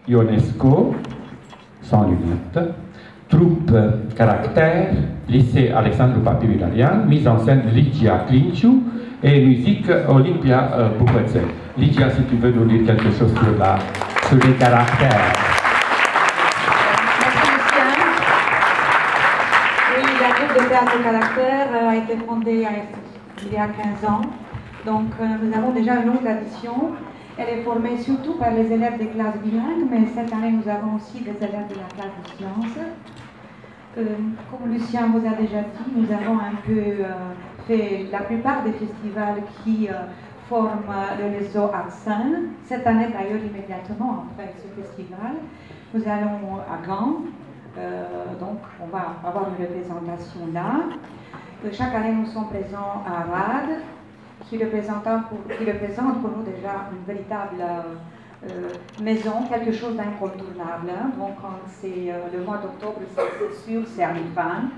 Ionesco, sans lunettes, troupe caractère, lycée Alexandru Papiu-Ilarian, mise en scène Ligia Clinciu et musique Olympia Bupățel. Ligia, si tu veux nous dire quelque chose sur les caractères. Merci Lucien. Oui, la troupe de théâtre caractère a été fondée il y a 15 ans. Donc nous avons déjà une longue tradition. Elle est formée surtout par les élèves des classes bilingues, mais cette année nous avons aussi des élèves de la classe de sciences. Comme Lucien vous a déjà dit, nous avons un peu fait la plupart des festivals qui forment le réseau Art-Scène. Cette année d'ailleurs, immédiatement après ce festival, nous allons à Gand. Donc on va avoir une représentation là. Chaque année nous sommes présents à RAD, qui représente pour nous déjà une véritable maison, quelque chose d'incontournable. Donc c'est le mois d'octobre, c'est sûr, c'est à Milan.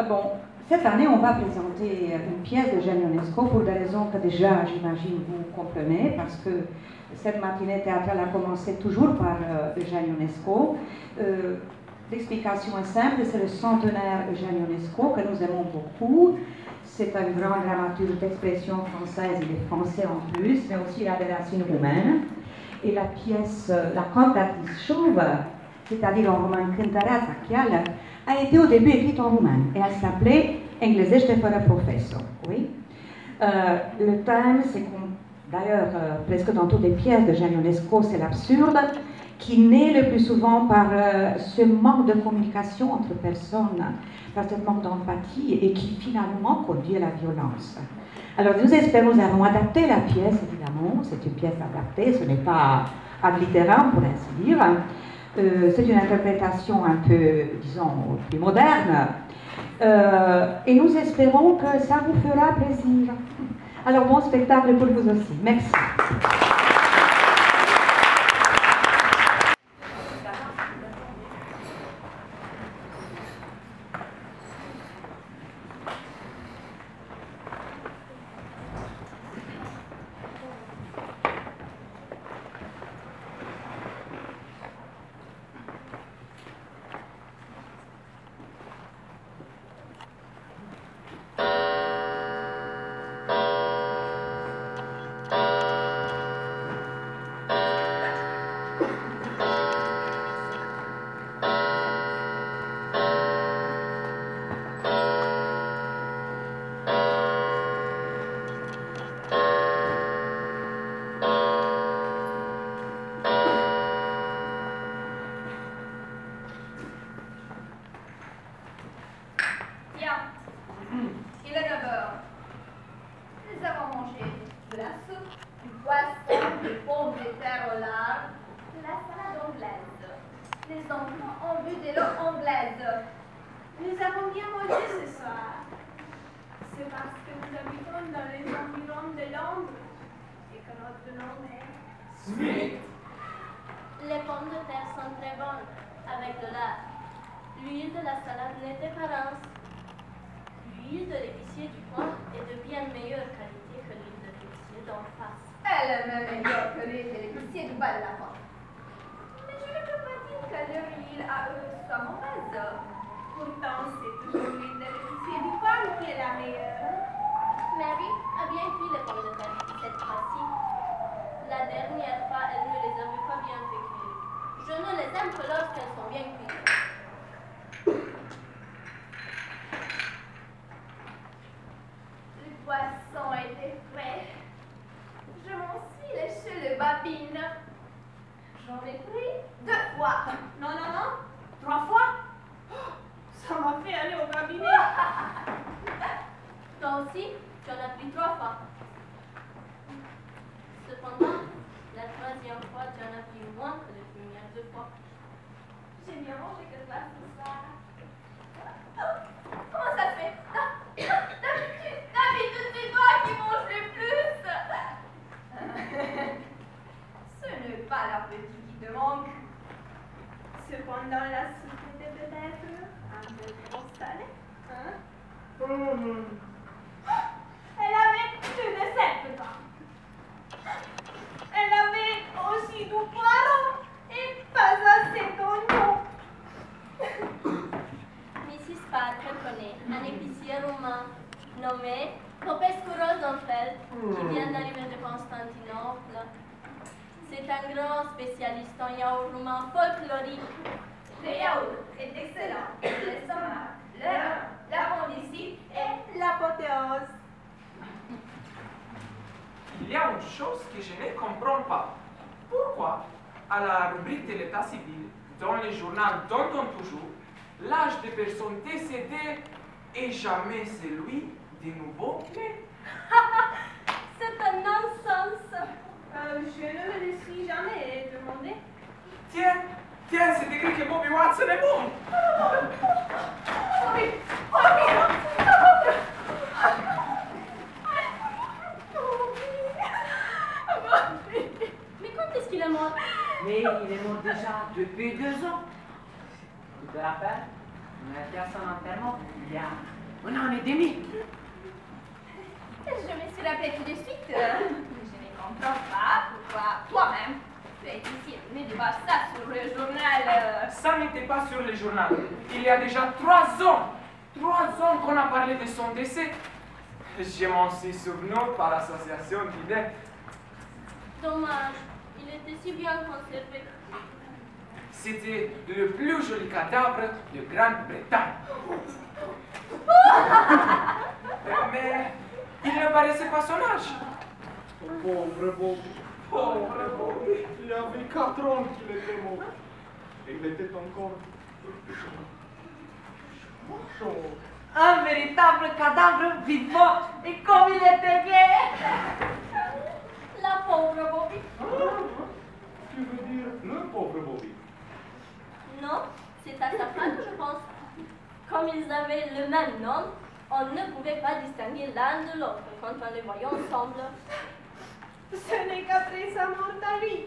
Bon, cette année, on va présenter une pièce de Eugène Ionesco pour des raisons que déjà, j'imagine, vous comprenez, parce que cette matinée théâtrale a commencé toujours par Eugène Ionesco. L'explication est simple, c'est le centenaire Eugène Ionesco que nous aimons beaucoup. C'est un grand dramaturge d'expression française, il est français en plus, mais aussi il a des racines roumaines. Et la pièce, la cantatrice chauve, c'est-à-dire en roumain Cântarea Zachială, a été au début écrite en roumain et elle s'appelait Englezește fără professor. Oui. Le thème, c'est comme d'ailleurs presque dans toutes les pièces de Eugène Ionesco, c'est l'absurde, qui naît le plus souvent par ce manque de communication entre personnes, par ce manque d'empathie et qui finalement conduit à la violence. Alors nous espérons, nous avons adapté la pièce évidemment, c'est une pièce adaptée, ce n'est pas ad litteram pour ainsi dire. C'est une interprétation un peu, disons, plus moderne. Et nous espérons que ça vous fera plaisir. Alors bon spectacle pour vous aussi. Merci. Les pommes de terre sont très bonnes avec de lard. L'huile de la salade n'était pas rance. L'huile de l'épicier du coin est de bien meilleure qualité que l'huile de l'épicier d'en face. Elle est même meilleure que l'huile de l'épicier du bas de la porte. Mais je ne peux pas dire que leur huile à eux soit mauvaise. Pourtant, c'est toujours l'huile de l'épicier du coin qui est la meilleure. Mary a bien cuit les pommes de terre cette fois-ci. La dernière fois, elle ne les avait pas bien fait cuire. Je ne les aime que lorsqu'elles sont bien cuites. Le poisson était frais. Je m'en suis léché le babine. J'en ai pris 2 fois. Non, 3 fois. Ça m'a fait aller au cabinet. Toi aussi, tu en as pris 3 fois. Cependant, la 3e fois, tu en as pris moins que les premières 2 fois. J'ai bien mangé que de la ce soir. Comment ça se fait? D'habitude, c'est toi qui manges le plus. Ce n'est pas l'appétit qui te manque. Cependant, la soupe était peut-être un peu trop salée. Hein? Elle avait plus de 7 ans. Elle avait aussi du poireau. qui vient d'arriver de Constantinople. C'est un grand spécialiste en yaourt roumain folklorique. Le yaourt est excellent. L'estomac, le rein, l'appendicite et l'apothéose. Il y a une chose que je ne comprends pas. Pourquoi, à la rubrique de l'état civil, dans les journaux dont toujours, l'âge des personnes décédées est jamais celui des nouveaux-nés? C'est un non-sens. Je ne me le suis jamais demandé. Tiens, c'est écrit que Bobby Watson est bon. Mais quand est-ce qu'il est mort? Mais il est mort déjà depuis 2 ans. Tu te rappelles? On a été à son enterrement il y a 1 an et demi. Je me suis rappelé tout de suite. Je ne comprends pas pourquoi toi-même tu as été si étonné de voir ça sur le journal. Ça n'était pas sur le journal. Il y a déjà 3 ans. 3 ans qu'on a parlé de son décès. Je m'en suis souvenu par association directe. Dommage, il était si bien conservé. C'était le plus joli cadavre de Grande-Bretagne. Mais il ne paraissait pas son âge. Pauvre Bobby. Pauvre Bobby. Il y avait 4 ans qu'il était mort. Et il était encore chaud. Un véritable cadavre vivant. Et comme il était gai. La pauvre Bobby. Tu veux dire le pauvre Bobby? Non, c'est à sa femme que je pense. Comme ils avaient le même nom, on ne pouvait pas distinguer l'un de l'autre quand on les voyait ensemble. Ce n'est qu'après sa mort à lui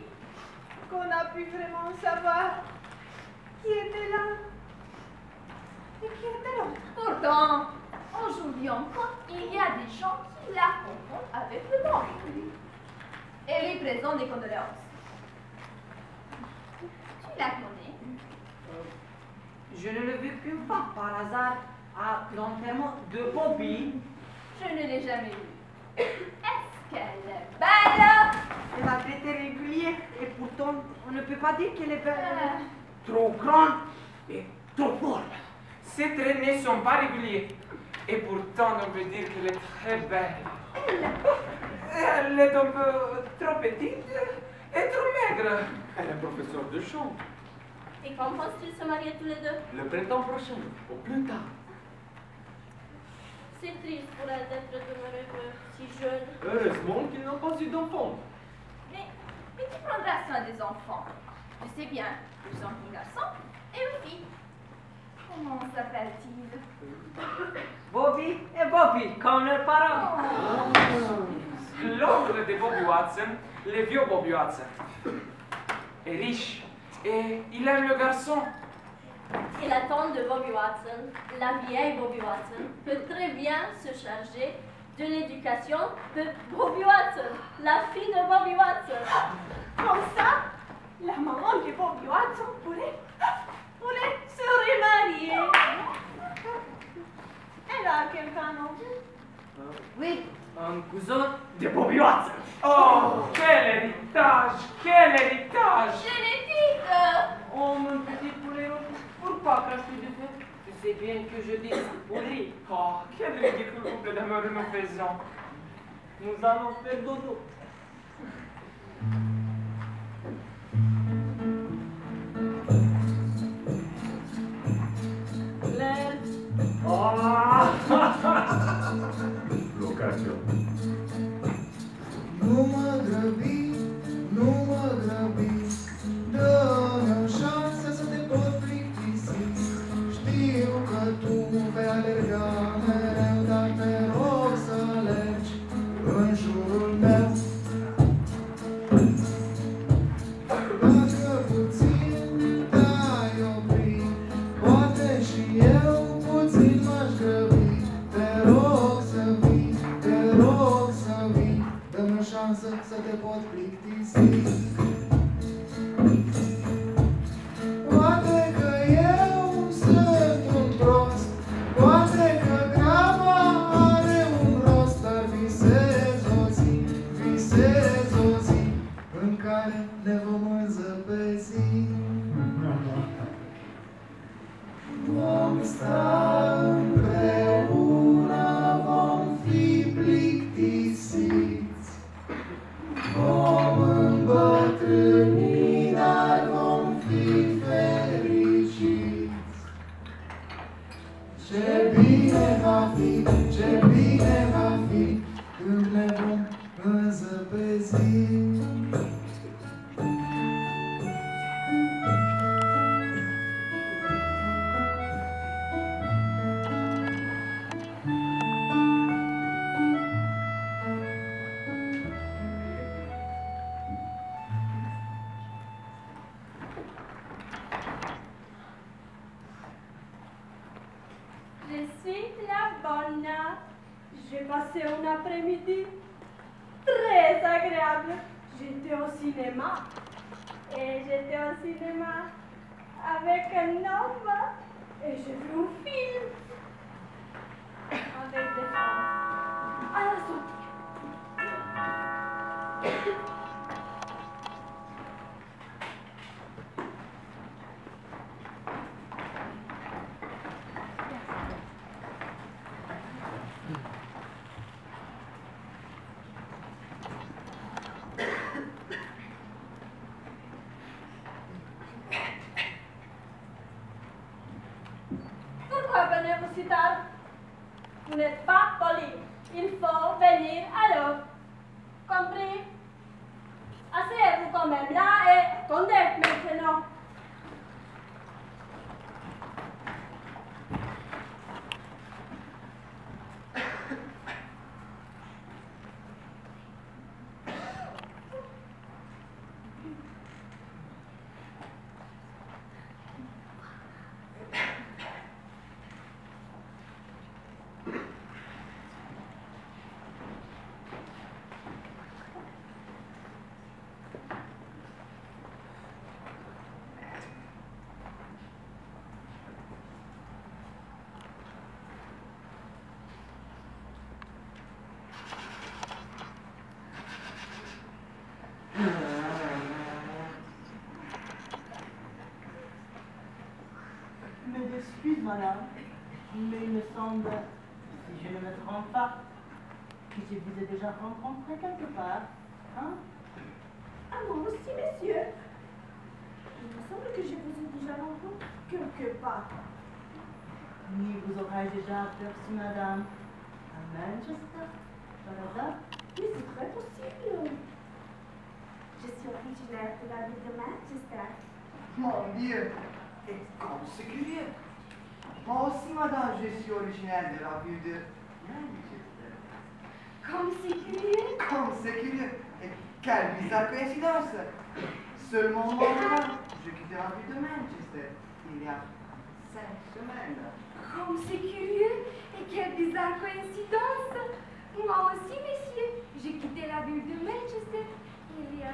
qu'on a pu vraiment savoir qui était là et qui était là. Pourtant, aujourd'hui encore, il y a des gens qui la confondent avec le mort. Et lui présentent des condoléances. Tu la connais? Je ne l'ai vu qu'une fois par hasard à l'enterrement de Bobby. Je ne l'ai jamais vue. Est-ce qu'elle est belle? Elle a été régulière et pourtant on ne peut pas dire qu'elle est belle. Trop grande et trop forte. Ses traits ne sont pas réguliers. Et pourtant, on peut dire qu'elle est très belle. Elle est un peu trop petite et trop maigre. Elle est professeure de chant. Et quand pensent-ils se marier tous les deux? Le printemps prochain, au plus tard. C'est triste pour elle d'être demeurée si jeune. Heureusement qu'ils n'ont pas eu d'enfant. Mais qui prendra soin des enfants? Je sais bien, ils sont un garçon et une fille. Comment s'appelle-t-il? Bobby et Bobby, comme leurs parents. L'oncle de Bobby Watson, le vieux Bobby Watson, est riche et il aime le garçon. Et la tante de Bobby Watson, la vieille Bobby Watson, peut très bien se charger de l'éducation de Bobby Watson, la fille de Bobby Watson. Comme ça, la maman de Bobby Watson pourrait se remarier. Elle a quelqu'un, non? Oui, un cousin de Bobby Watson. Oh, quel héritage! Quel héritage! Génétique! Oh, mon petit poulet, pourquoi craches-tu du feu? Tu sais bien que je dis pourri. Oh, quel ridicule couple d'amoureux nous faisons. Nous allons faire dodo. Locația. Nu mă grăbi, nu mă grăbi, dă-mi o șansă să te pot plictisi. Știu că tu vei alerga mereu, dar te rog să alergi în jurul meu. Dacă puțin te-ai opri, poate și eu puțin m-aș grăbi. Te rog să vii, te rog să vii, dă-mi o șansă să te pot plictisi. Poate că eu sunt un prost, poate că graba are un rost, dar visez o zi acum însă pe zi. Je suis la bonne. J'ai passé un après-midi très agréable. J'étais au cinéma. Et j'étais au cinéma avec un homme. Et j'ai vu un film avec des femmes à la sortie. Pourquoi venez-vous si tard? Vous n'êtes pas poli. Il faut venir à l'heure. Compris? Asseyez-vous quand même là et attendez maintenant. Mes excuses, madame, mais il me semble, si je ne me trompe pas, que je vous ai déjà rencontré quelque part, hein? Ah, moi aussi, monsieur. Il me semble que je vous ai déjà rencontré quelque part. Ni vous aurais déjà aperçu, madame, à Manchester, par hasard? Mais c'est très possible. Je suis originaire de la ville de Manchester. Mon Dieu, et comme c'est curieux. Moi aussi, madame, je suis originaire de la ville de Manchester. Comme c'est curieux. Comme c'est curieux. Et quelle bizarre coïncidence. Seulement moi, madame, je quitte la ville de Manchester il y a 5 semaines. Comme c'est curieux. Et quelle bizarre coïncidence. Moi aussi, monsieur. J'ai quitté la ville de Manchester il y a 5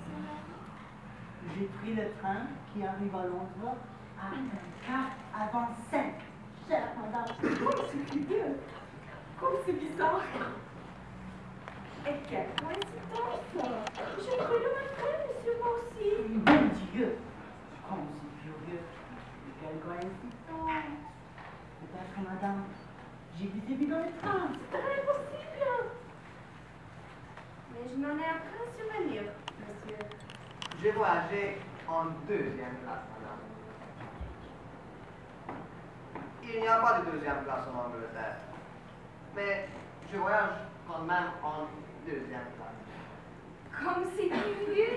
semaines. J'ai pris le train qui arrive à Londres à un quart avant 5. Chère madame. Comme c'est curieux. Comme c'est bizarre. Et quelle coïncidence. J'ai pris le même train, monsieur, moi aussi. Mon Dieu, comme c'est curieux. Et quelle coïncidence. Peut-être, madame, j'ai visité dans le train. C'est très possible. Mais je n'en ai aucun souvenir, monsieur. J'ai voyagé en 2e classe, madame. Il n'y a pas de 2e classe en Angleterre. Mais je voyage quand même en 2e classe. Comme c'est curieux,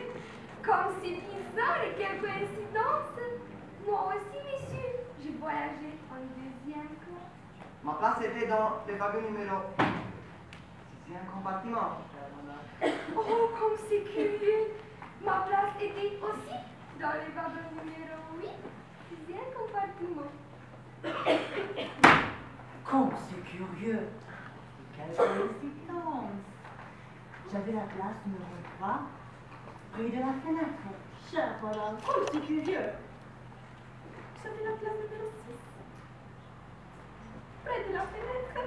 comme c'est bizarre et quelle coïncidence. Moi aussi, monsieur, j'ai voyagé en 2e classe. Ma place était dans le wagon numéro 6e compartiment, chère madame. Oh, comme c'est curieux. Ma place était aussi dans le wagon numéro 8, 6e compartiment. Comme c'est curieux. Et quelle coïncidence. J'avais la place numéro 3, près de la fenêtre. Chère madame, comme c'est curieux. J'avais la place numéro 6, près de la fenêtre.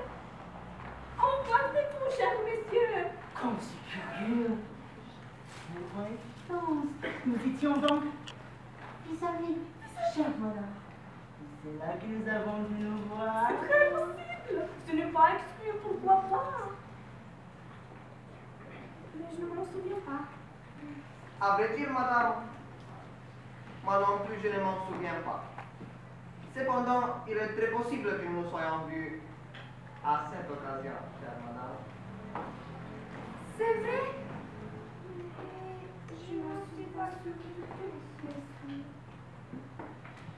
En face de vous, cher monsieur. Comme c'est curieux. Quelle coïncidence. Nous étions donc vis-à-vis. Chère madame. C'est là que nous avons dû nous voir. C'est très possible. Ce n'est pas exclu, pourquoi pas. Mais je ne m'en souviens pas. À vrai dire, madame, moi non plus je ne m'en souviens pas. Cependant, il est très possible que nous soyons vus à cette occasion, chère madame.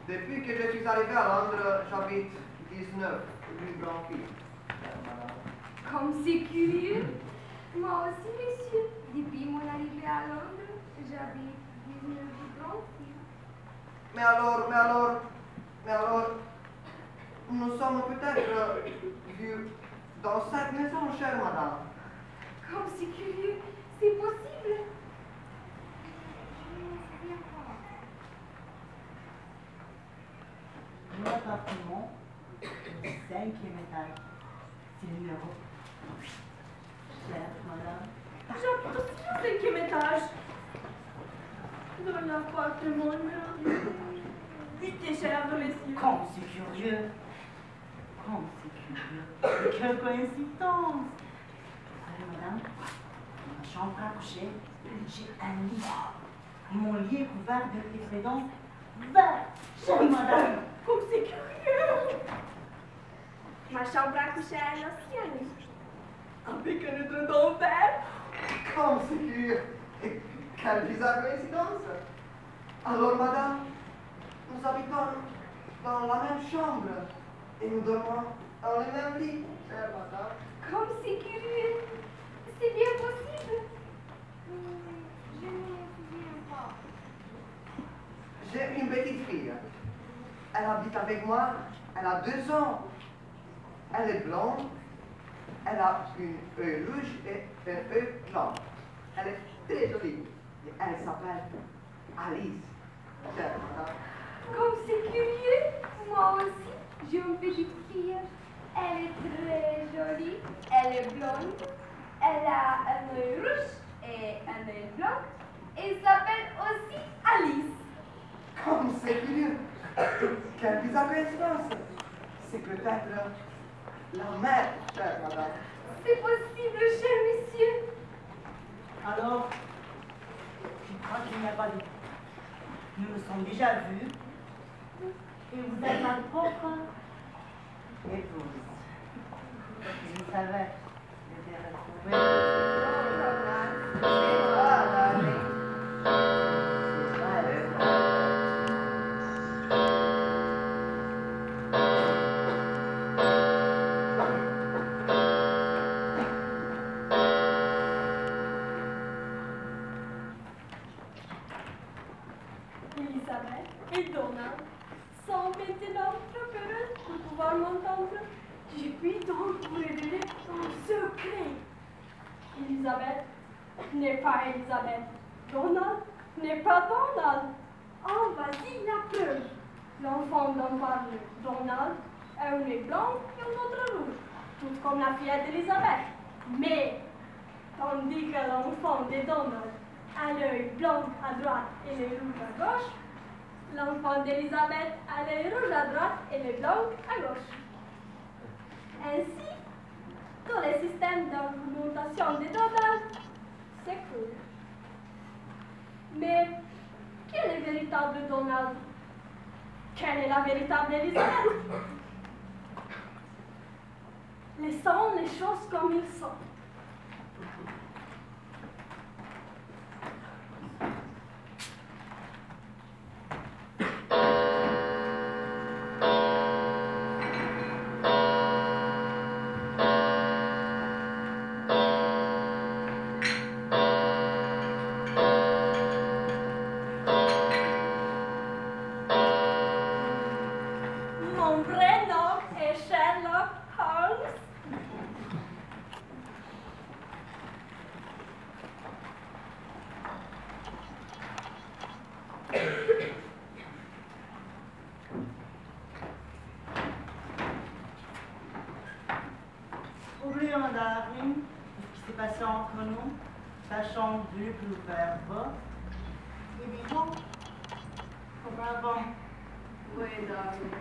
Depuis que je suis arrivé à Londres, j'habite 19 rue Branqui. Comme c'est curieux. Moi aussi, monsieur. Depuis mon arrivée à Londres, j'habite 19 rue Branqui. Mais alors, nous sommes peut-être vus dans cette maison, chère madame. Comme c'est curieux. C'est possible. Je ne me souviens pas. Mon appartement, au 5e étage, c'est le numéro. Chère madame. J'habite aussi au 5e étage. Dans l'appartement numéro 8, cher monsieur. Comme c'est curieux. Comme c'est curieux. Quelle coïncidence. Allez, madame, dans ma chambre à coucher, j'ai un lit. Mon lit est couvert de précédents verts. Chère madame. Comme c'est curieux. Ma chambre à coucher a elle aussi un lit. Avec un édredon vert. Comme c'est curieux. Et quelle bizarre coïncidence. Alors, madame, nous habitons dans la même chambre et nous dormons dans le même lit, chère madame. Comme c'est curieux. C'est bien possible. Je ne me souviens pas. J'ai une petite fille. Elle habite avec moi. Elle a 2 ans. Elle est blonde. Elle a une œil rouge et un œil blanc. Elle est très jolie. Et elle s'appelle Alice. Chère madame. Comme c'est curieux. Moi aussi, j'ai une petite fille. Elle est très jolie. Elle est blonde. Elle a un œil rouge et un œil blanc. Et s'appelle aussi Alice. Comme c'est curieux. Quelle bizarre coïncidence. C'est peut-être la mère, chère madame. C'est possible, cher monsieur. Alors, je crois qu'il n'y a pas de... Nous nous sommes déjà vus. Et vous êtes ma propre épouse. Je savais que je retrouver. Elisabeth et Donald sont maintenant trop heureux de pouvoir m'entendre. Je puis donc vous révéler un secret. Elisabeth n'est pas Elisabeth. Donald n'est pas Donald. En voici la preuve. L'enfant dont parle Donald a un nez blanc et un autre rouge, tout comme la fillette d'Elisabeth. Mais, tandis que l'enfant de Donald a l'œil blanc à droite et l'œil rouge à gauche, l'enfant d'Elisabeth a l'œil rouge à droite et l'œil blanc à gauche. Ainsi, tout le système d'argumentation de Donald s'écroule. Mais, quel est le véritable Donald? Quelle est la véritable Elisabeth? Laissons les choses comme ils sont. Mon vrai nom est Sherlock Holmes. Oublions, darling, ce qui s'est passé entre nous, sachant de plus vers bas, et vivons comme avant. Oui, darling.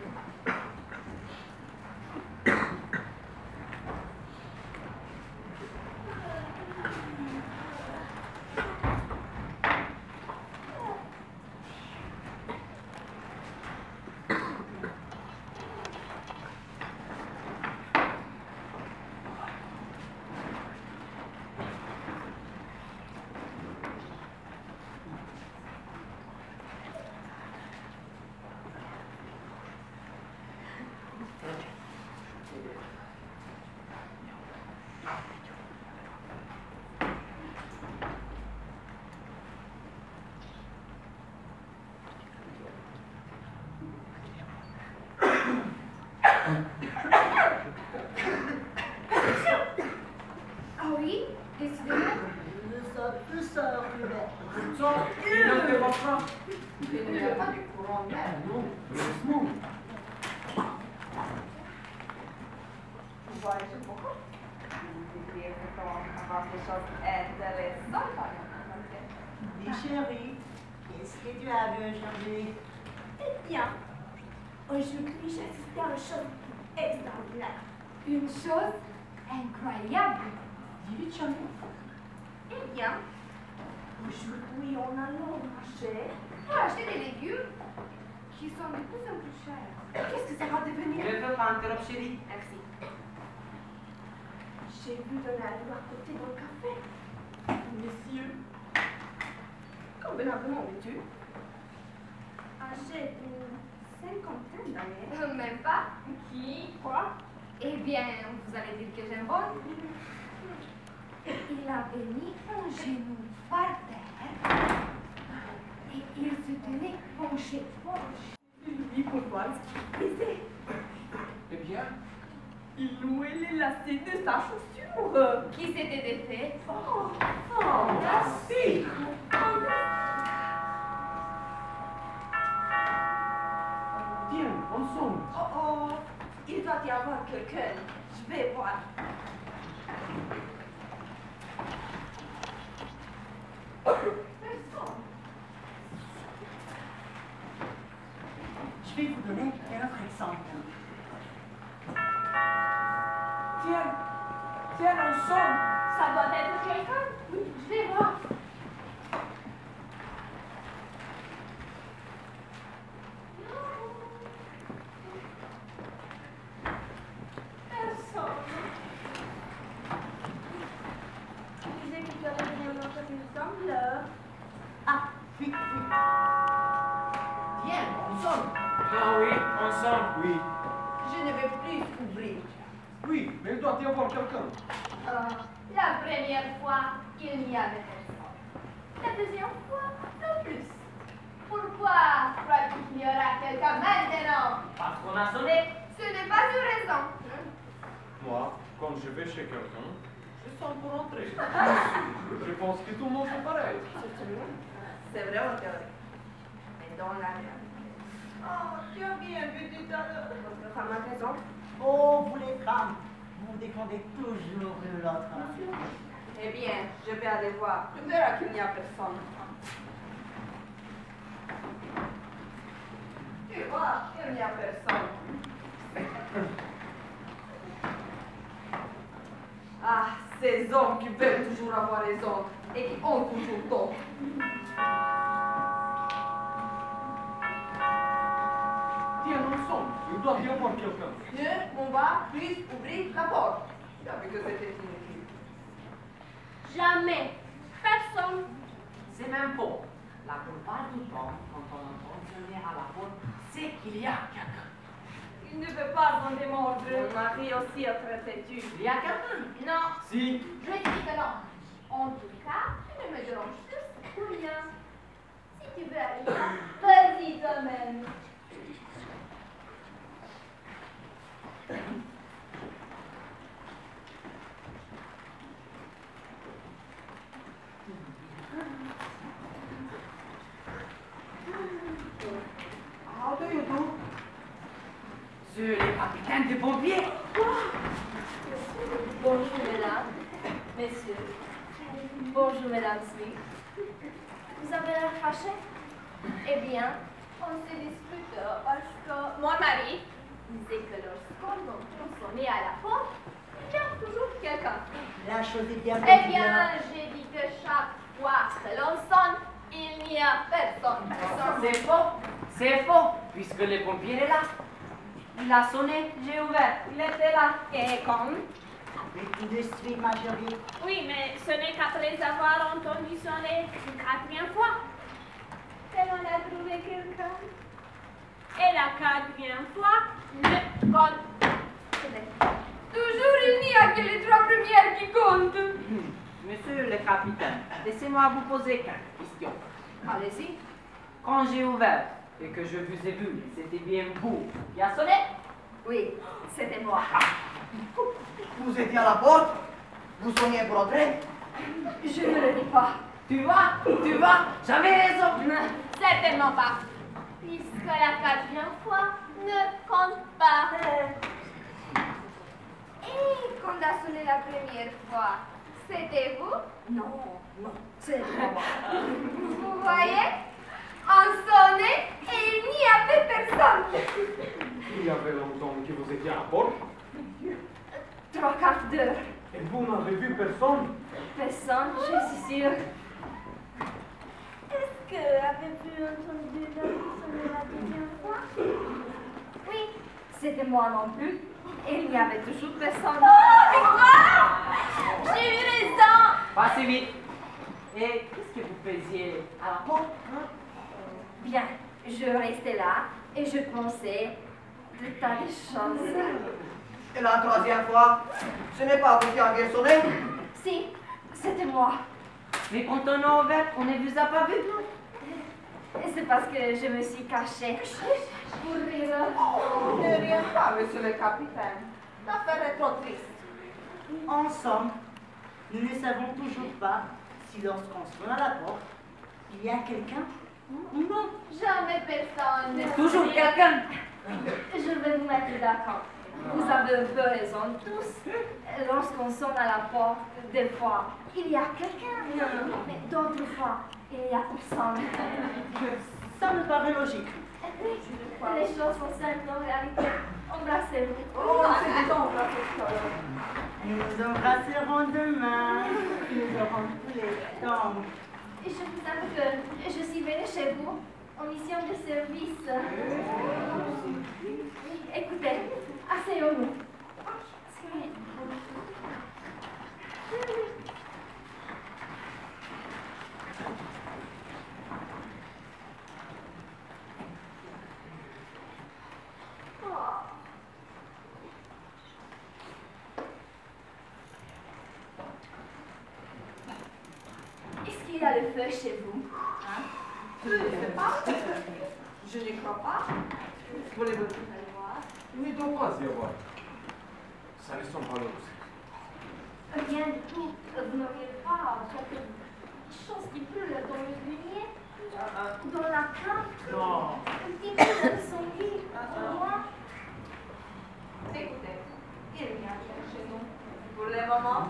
décidément. Nous sommes, Hubert. Il ne fait pas ça. Il n'y a pas du courant d'air. Non, doucement. Vous voyez beaucoup. Vous devriez avoir des choses intéressantes à raconter. Dis chérie, qu'est-ce que tu as vu aujourd'hui? Eh bien, aujourd'hui, j'ai assisté à une chose extraordinaire. Une chose incroyable. Dis-lui, chérie. Eh bien, aujourd'hui, en allant au marché, Pour acheter des légumes qui sont de plus en plus chers. qu'est-ce que ça va devenir? Je ne veux pas interrompre, chérie. Merci. J'ai vu de la loi à côté d'un café. Monsieur, convenablement vêtu, âgé d'une cinquantaine d'années. Même pas. Qui, quoi? Eh bien, vous allez dire que j'aime bonne. Il avait mis un genou par terre et il se tenait penché. Lui, pour voir ce qu'il faisait. Eh bien, Il nouait les lacets de sa chaussure. Qui s'était défait. Oh, fantastique! Tiens, ensemble. Oh, il doit y avoir quelqu'un. Je vais voir. Personne. Je vais vous donner un autre exemple. tiens, on sonne. Ça doit être quelqu'un. Oui, je vais voir. Personne. Tu disais que tu avais vu un autre ensemble. Ah, oui. Tiens, ensemble. Ah oui, on sonne. Oui, Je ne vais plus ouvrir. oui, mais il doit y avoir quelqu'un. La première fois, il n'y avait personne. La deuxième fois, non plus. Pourquoi crois-tu qu'il y aura quelqu'un maintenant? Parce qu'on a sonné. Ce n'est pas une raison. Moi, quand je vais chez quelqu'un, je sens pour entrer. Je pense que tout le monde fait pareil. C'est vrai en théorie. Mais dans la réalité. Oh, tu as bien vu tout à l'heure. Votre femme a raison. Oh, vous les femmes, vous défendez toujours l'autre. Eh bien, je vais aller voir. Tu verras qu'il n'y a personne. Tu vois, il n'y a personne. Ah, ces hommes qui veulent toujours avoir raison et qui ont toujours tort. Tiens, ensemble, il doit y avoir quelqu'un. On va plus ouvrir la porte. Tu as vu que c'était inutile. Jamais. Personne. C'est même faux. La plupart du temps, quand on entend sonner à la porte, c'est qu'il y a quelqu'un. Il ne veut pas en démordre. Mon mari aussi est très têtu. Il y a quelqu'un. Non, Si, je dis que non. En tout cas, tu ne me déranges juste pour rien. Si tu veux aller, vas-y toi-même. How do you do? Monsieur le capitaine des pompiers. Bonjour, mesdames, messieurs. Bonjour, mesdames Smith. Vous avez l'air fâché? Eh bien, on se dispute parce que mon mari disait que lorsqu'on entend sonner à la porte, il y a toujours quelqu'un. La chose est bien Eh bien, j'ai dit que chaque fois que l'on sonne, il n'y a personne. C'est faux. C'est faux. Puisque le pompier est là. Il a sonné, j'ai ouvert. Il était là. Et comme Avec tout de suite, ma chérie. Oui, mais ce n'est qu'après avoir entendu sonner une quatrième fois que l'on a trouvé quelqu'un. Et la quatrième fois, le compte. toujours il n'y a que les trois premières qui comptent. Monsieur le capitaine, laissez-moi vous poser quelques questions. Allez-y. Quand j'ai ouvert et que je vous ai vu, c'était bien vous qui a sonné? Oui, c'était moi. Vous étiez à la porte? Vous sonniez pour entrer? Je ne le dis pas. Tu vois, j'avais raison. Certainement pas. Puisque la 4e fois ne compte pas. Et quand a sonné la première fois, c'était vous? Non, c'est moi. Vous voyez? On sonnait et il n'y avait personne. Il y avait longtemps que vous étiez à bord 3/4 d'heure. et vous n'avez vu personne. Personne, je suis sûre. Est-ce que avez-vous entendu la sonner la 2e fois? Oui, c'était moi non plus. Et il n'y avait toujours personne. J'ai eu raison. Pas si vite. Et qu'est-ce que vous faisiez à la porte? Bien, je restais là et je pensais de tas de choses. Et la 3e fois, ce n'est pas vous qui aviez sonné? Si, c'était moi. Mais quand on a ouvert, on ne vous a pas vu. Et c'est parce que je me suis cachée. Pour rire. Ne rien pas, monsieur le capitaine. L'affaire est trop triste. En somme, nous ne savons toujours pas si lorsqu'on sonne à la porte, il y a quelqu'un ou non. Jamais personne. Toujours quelqu'un. Je vais vous mettre d'accord. Vous avez un peu raison tous. Lorsqu'on sonne à la porte, des fois, il y a quelqu'un. Mais d'autres fois, il n'y a personne. Ça me paraît logique. Les choses sont simples en réalité. Embrassez-vous. Oh, c'est des embrassés. Nous nous embrasserons demain. Nous aurons tous les temps. Je vous avoue que je suis venue chez vous en mission de service. Écoutez, asseyons-nous. Est-ce qu'il y a le feu chez vous? Je ne sais pas. Je n'y crois pas. Voulez-vous Allez voir. Il ne doit pas y avoir. Ça ne sont pas l'eau. Rien du tout. Vous n'auriez pas quelque chose qui brûle dans le grenier? Dans la cave? Non. Un petit peu dans son lit? Au moins? Écoutez, il vient chez nous. Pour le moment.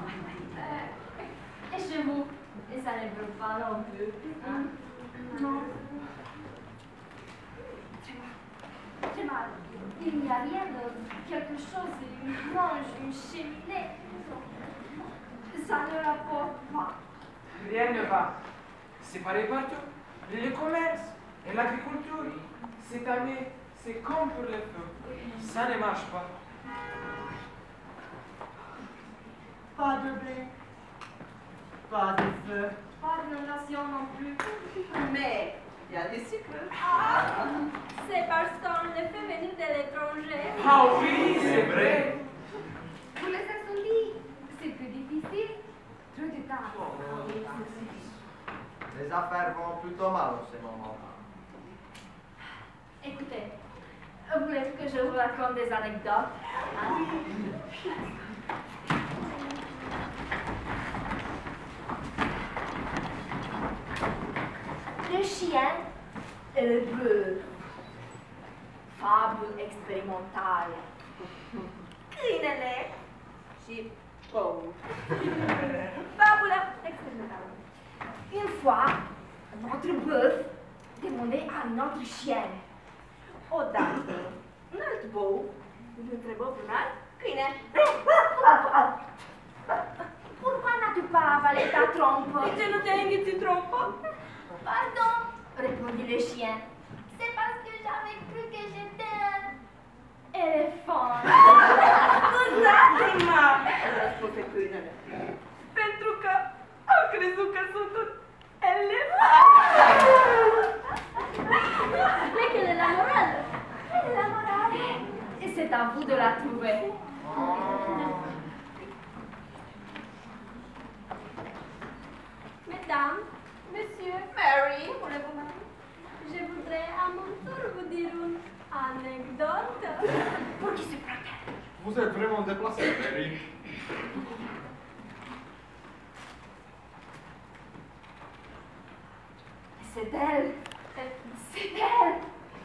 Et chez vous? Et ça ne brûle pas non plus? Hein? Non. Très mal. Il n'y a rien d'autre. Quelque chose, une grange, une cheminée. Ça ne rapporte pas. Rien ne va. C'est pareil partout. Le commerce et l'agriculture. Cette année, c'est comme pour le feu. Ça ne marche pas. Pas de blé. Pas de feu. Pas d'inondation non plus. Mais il y a des cycles. C'est parce qu'on le fait venir de l'étranger. Ah oui, c'est vrai. Pour les incendies, c'est plus difficile. Trop de temps. Les affaires vont plutôt mal en ce moment. Écoutez, voulez-vous que je vous raconte des anecdotes? Hein? Le chien et le bœuf. Fable expérimentale. Crinele și pou. Fabula expérimentale. Une fois, notre bœuf demandait à notre chien. Odată, un alt bou îl întrebă pe un alt câine. Pourquoi n'as-tu pas avalé ta trompe? Tu ne t'es engagé trop pas? Pardon, répondit le chien. C'est parce que j'avais cru que j'étais un éléphant. Scuzați-mă! Răspunde câinele. Pentru că am crezut că sunt un elefant. Mais quelle est la morale? Quelle est la morale? Et c'est à vous de la trouver. Mesdames, messieurs, Mary, je voudrais à mon tour vous dire une anecdote. Pour qui se prend-elle? Vous êtes vraiment déplacé, Mary. C'est elle. C'est elle.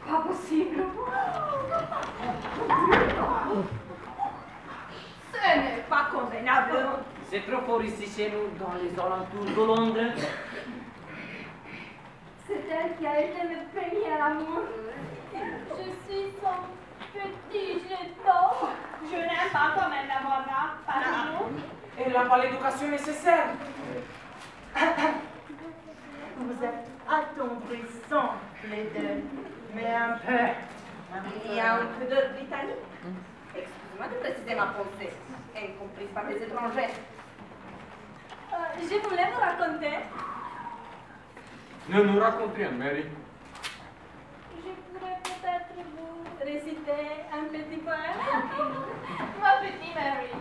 Pas possible. Ce n'est pas convenable. C'est trop fort ici chez nous, dans les alentours de Londres. C'est elle qui a été le premier amour. Je suis son petit jeton. Je n'aime pas comme elle la voilà, pas nous. Elle n'a pas l'éducation nécessaire. Vous êtes attendrissants, les deux, mais un peu. Il y a un peu de britannique. Excusez-moi de préciser ma pensée, incomprise par les étrangers. Je voulais vous raconter. Ne nous raconte rien, Mary. Je pourrais peut-être vous réciter un petit poème. Ma petite Mary,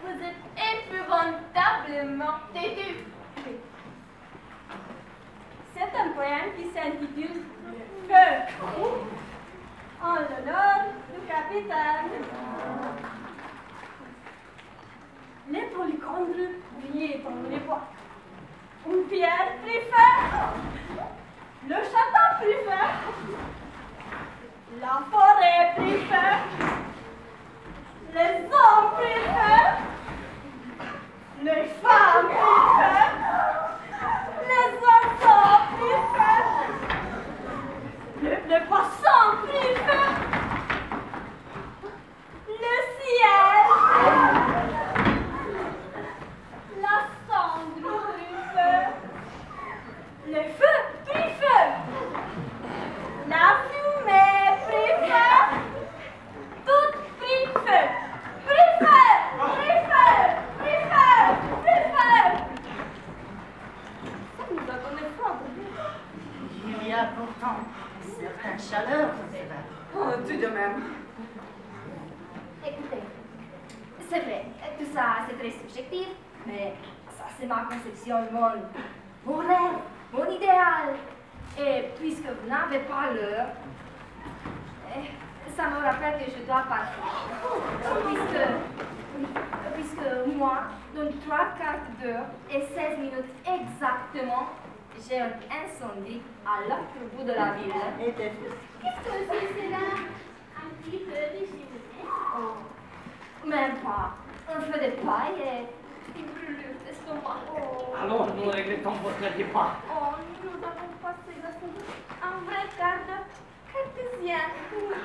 vous êtes épouvantablement têtue. C'est un poème qui s'intitule Feu. En l'honneur du capitaine. Les polychondres brillaient dans les bois. Une pierre prit feu. Le château prit feu. La forêt prit feu. Les hommes prirent feu. Les femmes prirent feu. Les oiseaux prirent feu. Le poisson prit feu. Le ciel. La cendre prit feu. Le feu prit feu. La fumée prit feu. Tout prit feu. Prit feu. Prit feu. Prit feu. Prit feu. Ça nous a donné froid. Il y a pourtant certaines chaleurs, Oh, tout de même. Écoutez, c'est vrai, tout ça c'est très subjectif, mais ça c'est ma conception, mon rêve, mon idéal. Et puisque vous n'avez pas l'heure, ça me rappelle que je dois partir. Puisque moi, dans 3/4 d'heure et 16 minutes exactement, j'ai un incendie à l'autre bout de la ville. et des Qu'est-ce que c'est là? Un petit peu de cheminée? Oh, même pas. Un feu de paille et une brûlure d'estomac. Oh. Alors, nous regrettons votre départ. Oh, nous avons passé la semaine un vrai quart d'heure cartésien.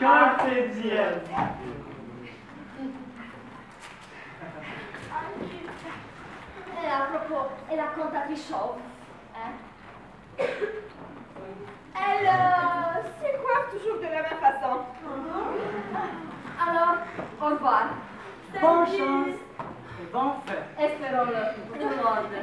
cartésiennes. Et à propos, et la cantatrice chauve, hein? Elle se coiffe toujours de la même façon. Alors, au revoir. Bonne chance et bon feu. Espérons-le, tout le monde.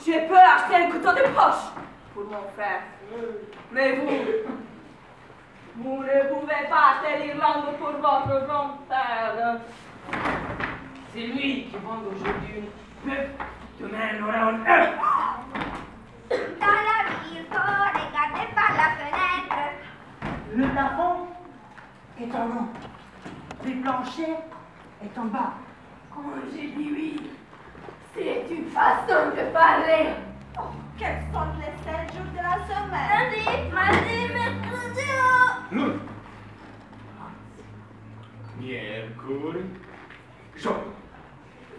Je peux acheter un couteau de poche pour mon frère. Mais vous ne pouvez pas atterrir Londres pour votre grand-père. C'est lui qui vend aujourd'hui une peuple. Demain, elle aura une heure. Dans la ville, faut regarder par la fenêtre. Le plafond est en haut. Le plancher est en bas. Quand j'ai dit oui, c'est une façon de parler. Oh, quels sont les 7 jours de la semaine? Lundi, mardi, mercredi. Luni. Miercuri. Joi.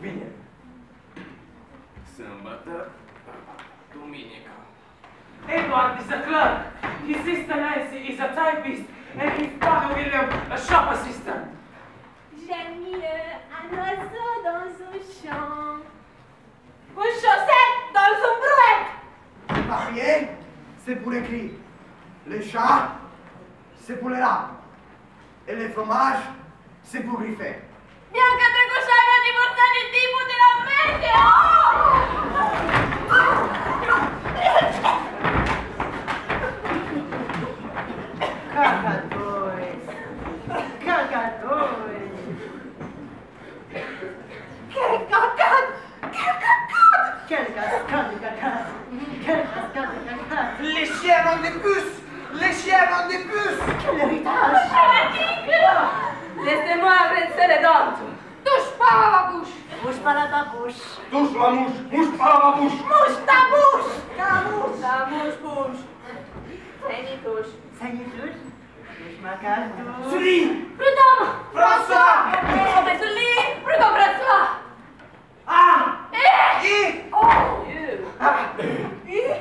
Vineri. Sâmbătă. Duminică. Edward is a clerk. His sister Nancy is a typist. And his father William, a shop assistant. J'ai mis un oiseau dans un champ. Une chaussette dans une brouette. Le papier, c'est pour écrire. Le chat, c'est pour les rats. Et le fromage, c'est pour griffer. Bien che te cosciamo di portare il tipo della media! Cacador. puces. Les chiens ont des puces. Quel héritage! Laissez-moi rincer les dents. Touche pas à ma bouche. Bouge pas la babouche. Touche la mouche, mouche pas la bouche. Mouche ta bouche! La mouche bouge. Saigne touche. Saigne touche. Touche ma cale touche. Sully. Prud'homme. François. Mais Sully. Prud'homme, François. Ah. Eh. I. Oh. Dieu.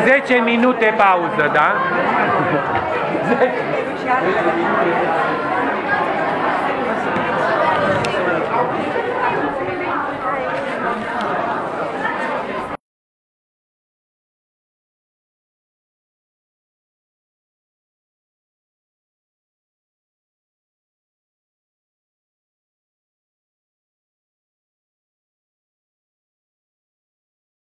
Zece minute pauză, da? 10 minute.